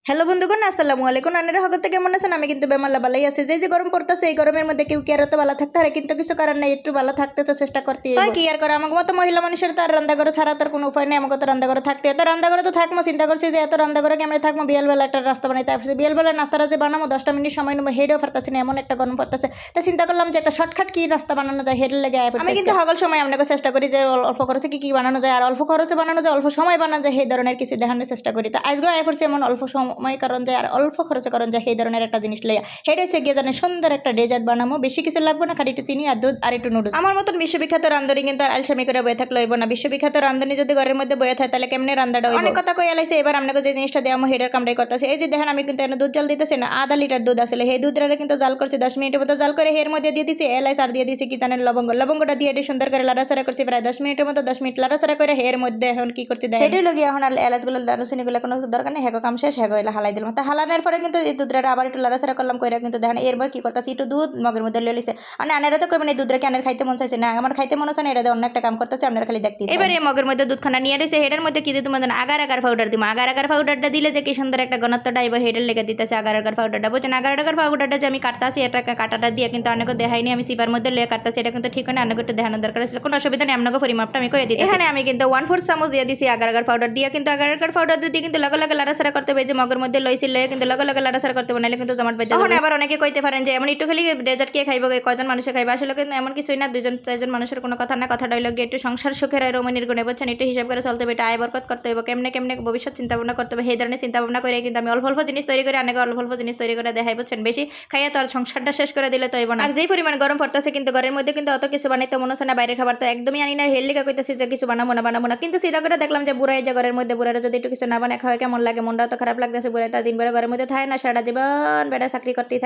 Hello বন্ধুগণ, আসসালামু আলাইকুম। আনারা হগতে কেমন আছেন? আমি কিন্তু বেমাল্লা ভালোই আছি। যে গরম পড়তেছে, এই গরমের মধ্যে কেউ কি আর তো ভালো থাকতে পারে? কিন্তু কিছু কারণ নেই, একটু ভালো থাকতে তো চেষ্টা করতে হয়। কি আর করে, আমাকে মতো মহিলা মানুষের তো আর রান্না করে ছাড়া তার কোনো উপায় নেই। আমাকে তো রান্না করে থাকতে হয়। তো রান্না করে তো থাকবো, চিন্তা করছি যে এত রান্না করে কেমন থাকবো। বিয়েলবেলা একটা রাস্তা বানাইতে আসছি, বিয়েলবেলা নাস্তাটা যে বানাবো 10টা মিনিট সময় নেবো, হেডেও পারতেছি না, এমন একটা গরম পড়তেছে। তো চিন্তা করলাম যে একটা শর্টকাট কি রাস্তা বানানো যায়, হেডের লেগে আয়। আমি কিন্তু সকল সময় আপনাকে চেষ্টা করি যে অল্প খরচে কি বানানো যায়, আর অল্প খরচে বানানো যায়, অল্প সময় বানানো যায়, এই ধরনের কিছু দেখানোর চেষ্টা করি। তো আজকেও আয় পড়ছি এমন অল্প সময় কারণ যায় আর অল্প খরচে কারণ যায় এই ধরনের একটা জিনিস লইয়া। হেড হয়েছে গিয়ে জানে সুন্দর একটা ডেজার্ট বানাবো, বেশি কিছু লাগবে না, খালি একটু চিনি আর দুধ আর একটু নুডলস। আমার মতন বিশ্ববিখ্যাত রান্ধনি কিন্তু আর আলসামি করে বয়ে থাকলে হইব না। বিশ্ববিখ্যাত রান্ধনি যদি ঘরের মধ্যে বয়ে থাকে তাহলে কেমনে রান্নাটা হইব। অনেক কথা কই আলাইছে, এবার আপনাকে যে জিনিসটা দেওয়া হেডের কামড়াই করতেছে। এই যে দেখেন আমি কিন্তু দুধ জাল দিতেছি না, আধা লিটার দুধ আসলে সেই দুধটা কিন্তু জাল করছি 10 মিনিটের মতো। জাল করে এর মধ্যে দিয়ে দিছি এলাচ আর দিয়ে দিছি কি জানেন লবঙ্গটা দিয়ে এটি সুন্দর করে লাড়াচাড়া করছি প্রায় 10 মিনিটের মতো। 10 মিনিট লাড়াচাড়া করে এর মধ্যে এখন কি করছি দেখেন, হেডে লগিয়ে এখন আর এলাচগুলো দারুচিনিগুলো কোনো দরকার নেই, হেগো কাম শেষ, হেগো এলা হালাই দিলাম। তা হালানোর পরে কিন্তু এই দুধটা আবার একটু লাড়াচাড়া করলাম কইরা কিন্তু দেখেন এরপর কি করতেছি একটু দুধ মগের মধ্যে লয়ে লিছে। মানে আনারা তো কইবেন এই দুধটা কি আনার খাইতে মন চাইছে না, আমার খাইতে মন চায় না, এটা অন্য একটা কাম করতেছে, আপনারা খালি দেখতে। এবার এই মগের মধ্যে দুধখানা নিয়ে রয়েছে, হেডের মধ্যে কি দিতে মানে আগার আগার পাউডার দিব। আগার আগার পাউডারটা দিলে যে কি সুন্দর একটা ঘনত্বটা এবার হেডের লেগে দিতেছে আগার আগার পাউডারটা, বুঝছেন? আগার আগার পাউডারটা যে আমি কাটতাছি, এটা কাটাটা দিয়ে কিন্তু অনেকে দেখাইনি, আমি সিপার মধ্যে লয়ে কাটতাছি, এটা কিন্তু ঠিক না, অনেকে একটু দেখানোর দরকার ছিল। কোনো অসুবিধা নেই, আপনাকে পরিমাপটা আমি কয়ে দিই। এখানে আমি কিন্তু 1/4 চামচ দিয়ে দিছি আগার আগার পাউডার দিয়ে, কিন্তু আগার আগার পাউডার দিয়ে কিন্তু লগে লগে লাড়াচাড়া করতে হবে। যে মগের মধ্যে লইছি লয়ে কিন্তু লগে লগে লাড়াচাড়া করতে হবে, নাহলে কিন্তু জমাট বেঁধে যাবে। আবার অনেকে কইতে পারেন যে এমন একটু খালি ডেজার্ট কে খাইব, কয়জন মানুষে খাইবে? আসলে কিন্তু এমন কিছুই না, 2-4জন মানুষের কোনো কথা না। কথাটা হইল গিয়ে একটু সংসার সুখের আর রমণীর গুণে, বুঝছেন? একটু হিসাব করে চলতে হবে, এটা আয় বরকত করতে হবে, কেমনে কেমনে ভবিষ্যৎ চিন্তা ভাবনা করতে হবে, সেই ধরনের চিন্তা ভাবনা করে কিন্তু আমি অল্প অল্প জিনিস তৈরি করে অনেকে অল্প অল্প জিনিস তৈরি করে দেখাই, বুঝছেন? বেশি খাইয়া তো আর সংসারটা শেষ করে দিলে তো হইব না। আর যেই পরিমাণ গরম পড়তেছে কিন্তু ঘরের মধ্যে কিন্তু অত কিছু বানাইতে মনে হচ্ছে না, বাইরের খাবার তো একদমই আনি না। হেললিকা কইতেছি যে কিছু বানাবো না, কিন্তু চিন্তা করে দেখলাম যে বুড়াই যে ঘরের মধ্যে, বুড়ারা যদি একটু কিছু না বানায় খাওয়া কেমন লাগে, মনটাও তো খারাপ লাগতেছে। বুড়াই তো দিন বেড়া ঘরের মধ্যে থাকে না, সারা জীবন বেড়া চাকরি করতেই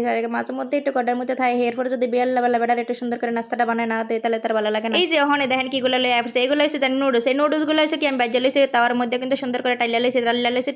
থাকে, মাঝে মধ্যে একটু ঘরের মধ্যে থাকে। এরপরে যদি বিয়াল্লা বেলা বেড়ার একটু সুন্দর করে নাস্তাটা বানায় না তো তাহলে তার ভালো লাগে না। এই যে ওখানে দেখেন কিগুলো লয়ে আসছে, এগুলো হচ্ছে নুডলস। এই নুডলসগুলো হচ্ছে কি আমি বাজ্যা লইছি, তার মধ্যে কিন্তু সুন্দর করে টাইলা লইছি,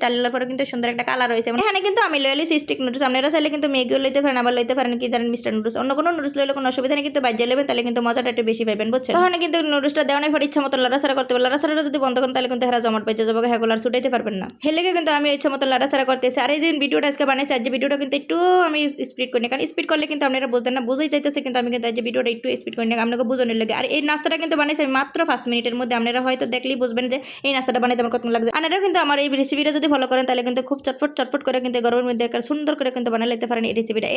টাইলার পরে কিন্তু সুন্দর একটা কালার হয়েছে। এখানে কিন্তু আমি লয়ে লইছি স্টিক নুডলস, আপনারা চাইলে কিন্তু ম্যাগিও লইতে পারেন, আবার লইতে পারেন কি জানেন মিস্টার নুডলস। অন্য কোনো নুডলস লইলে কোনো অসুবিধা নেই, কিন্তু বাজ্যা লইবেন তাহলে কিন্তু মজাটা একটু বেশি পাইবেন, বুঝছেন? ওখানে কিন্তু নুডলসটা দেওয়ানোর পর ইচ্ছা মতো লাড়াচাড়া করতে হবে। লাড়াচাড়াটা যদি বন্ধ করেন তাহলে কিন্তু হেরা জমাট পেতে যাবে, হেগুলার ছুটাইতে পারবেন না। হেলেকে কিন্তু আমি ইচ্ছা মতো লাড়াচাড়া করতেছি। আর এই যে ভিডিওটা আজকে বানাইছি, আজ যে ভিডিওটা কিন্তু একটু আমি স্পিড করি না, কারণ স্পিড করলে কিন্তু আপনারা বুঝতেন না, বুঝেই চাইতেছে, কিন্তু আমি কিন্তু আজ যে ভিডিওটা একটু স্পিড করি না, আপনাকে বোঝানোর লাগে। আর এই নাস্তাটা কিন্তু বানাইছি আমি মাত্র 5 মিনিটের মধ্যে, আপনারা হয়তো দেখলেই বুঝবেন যে এই নাস্তাটা বানাইতে আমার কত লাগছে। আপনারা কিন্তু আমার এই রেসিপিটা যদি ফলো করেন তাহলে কিন্তু খুব চটফট করে কিন্তু গরমের মধ্যে সুন্দর করে কিন্তু বানাই নিতে পারেন এই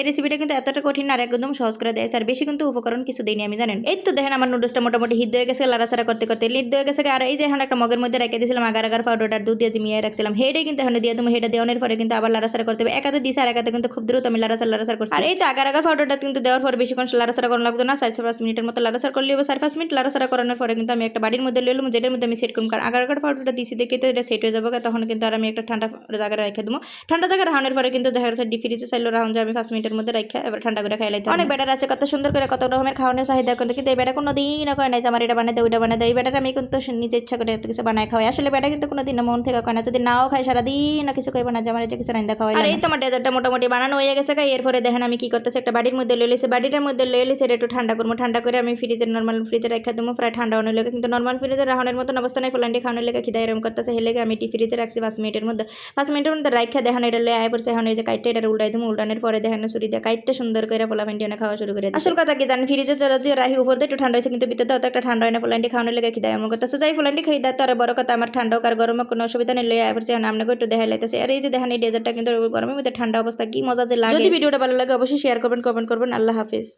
রেসিপিটা কিন্তু এতটা কঠিন না, আর একদম সহজ করে দেয়। আর বেশি কিন্তু উপকরণ কিছু দেয়নি আমি, জানেন? এই তো দেখেন আমার নুডলসটা মোটামুটি হিদ্ধ হয়ে গেছে, লাড়াচাড়া করতে করতে লিড হয়ে গেছে। আর এই যে এখন একটা মগের মধ্যে রেখে দিয়েছিলাম আগার আগার পাউডারটা, দুধ দিয়ে মিয়ে রাখছিলাম, হেডে কিন্তু এখন দিয়ে তুমি হেডে দেওয়ানোর পরে কিন্তু আবার লাড়াচাড়া করতে হবে। একাতে দিছে আর একাতে কিন্তু খুব দ্রুত আমি লাড়াচাড়া করছি। আর এই তো আগার আগার পাউডারটা কিন্তু দেওয়ার পরে বেশিক্ষণ লাড়াচাড়া করানো লাগতো না, 4-5 মিনিটের মতো লাড়াচাড়া করলে হবে। 4-5 মিনিট লাড়াচাড়া করানোর পরে কিন্তু আমি একটা বাড়ির মধ্যে লইলাম, যেটার মধ্যে আমি সেট করলাম, কারণ আগার আগার পাউডারটা দিছি দেখে তো এটা সেট হয়ে যাবে, তখন কিন্তু আর আমি একটা ঠান্ডা জায়গায় রেখে দেবো। ঠান্ডা জায়গায় রাখানোর পরে কিন্তু দেখা যাচ্ছে ডিপ ফ্রিজে চাইলে রাখুন যে আমি 5 মিনিটের মধ্যে রেখে এবার ঠান্ডা করে খাই লাইতে। অনেক ব্যাটার আছে কত সুন্দর করে কত রকমের খাওয়ানোর চাহিদা, কিন্তু এই ব্যাটা কোনো দিনও কয় নাই যে আমার এটা বানাতে ওইটা বানাতে। এই ব্যাটার আমি কিন্তু নিজে ইচ্ছা করে এত কিছু বানায় খাওয়াই। আসলে ব্যাটা কিন্তু কোনো দিন মন থেকে কয় না, যদি নাও খাই সারাদিন কিছু কইব না যে আমার যে কিছু রান্না খাওয়াই। আর এই তো আমার ডেজার্টটা মোটামুটি বানানো হয়ে গেছে। এরপরে দেখেন আমি কি করতেছি, একটা বাড়ির মধ্যে লইলেছি, বাড়িটার মধ্যে লইলেছি, এটা একটু ঠান্ডা করবো। ঠান্ডা করে আমি নর্মাল ফ্রিজে রেখে দেবো, প্রায় ঠান্ডা হওয়ার লেগে, কিন্তু নর্মাল ফ্রিজে রাখানোর মতন অবস্থা নাই, ফলান্টি খাওয়ানোর লেগে খিদা এরকম করতেছে। হেলেগে আমি ফ্রিজে রাখছি 5 মিনিটের মধ্যে। 5 মিনিটের মধ্যে রাখা দেখেন এটা লয়ে আয় পড়ছে। এখন এই যে কাইটটা এটা উল্টাই দেবো, উল্টানোর পরে দেখেন ছুরি দিয়ে কাইটটা সুন্দর করে ফলাফান্টি খাওয়া শুরু করে। আসল কথা কি জানেন, ফ্রিজে যদি রাখি উপর দিয়ে একটু ঠান্ডা হয়েছে, কিন্তু ভিতরে তো একটা ঠান্ডা হয় না, ফলান্টি খাওয়ানোর লেগে খিদা এমন করতেছে। যাই ফলান্টি খাই দেয় তো আর বড় কথা, আমার ঠান্ডা আর গরমে কোনো অসুবিধা নেই, লয়ে আয় পড়ছে। এখন আপনাকে একটু দেখা লাইতেছে। আর এই যে দেখেন এই ডেজার্টটা কিন্তু গরমের মধ্যে ঠান্ডা অবস্থা কি মজা যে লাগে। যদি ভিডিওটা ভালো লাগে অবশ্যই শেয়ার করবেন, কমেন্ট করবেন। আল্লাহ হাফিজ।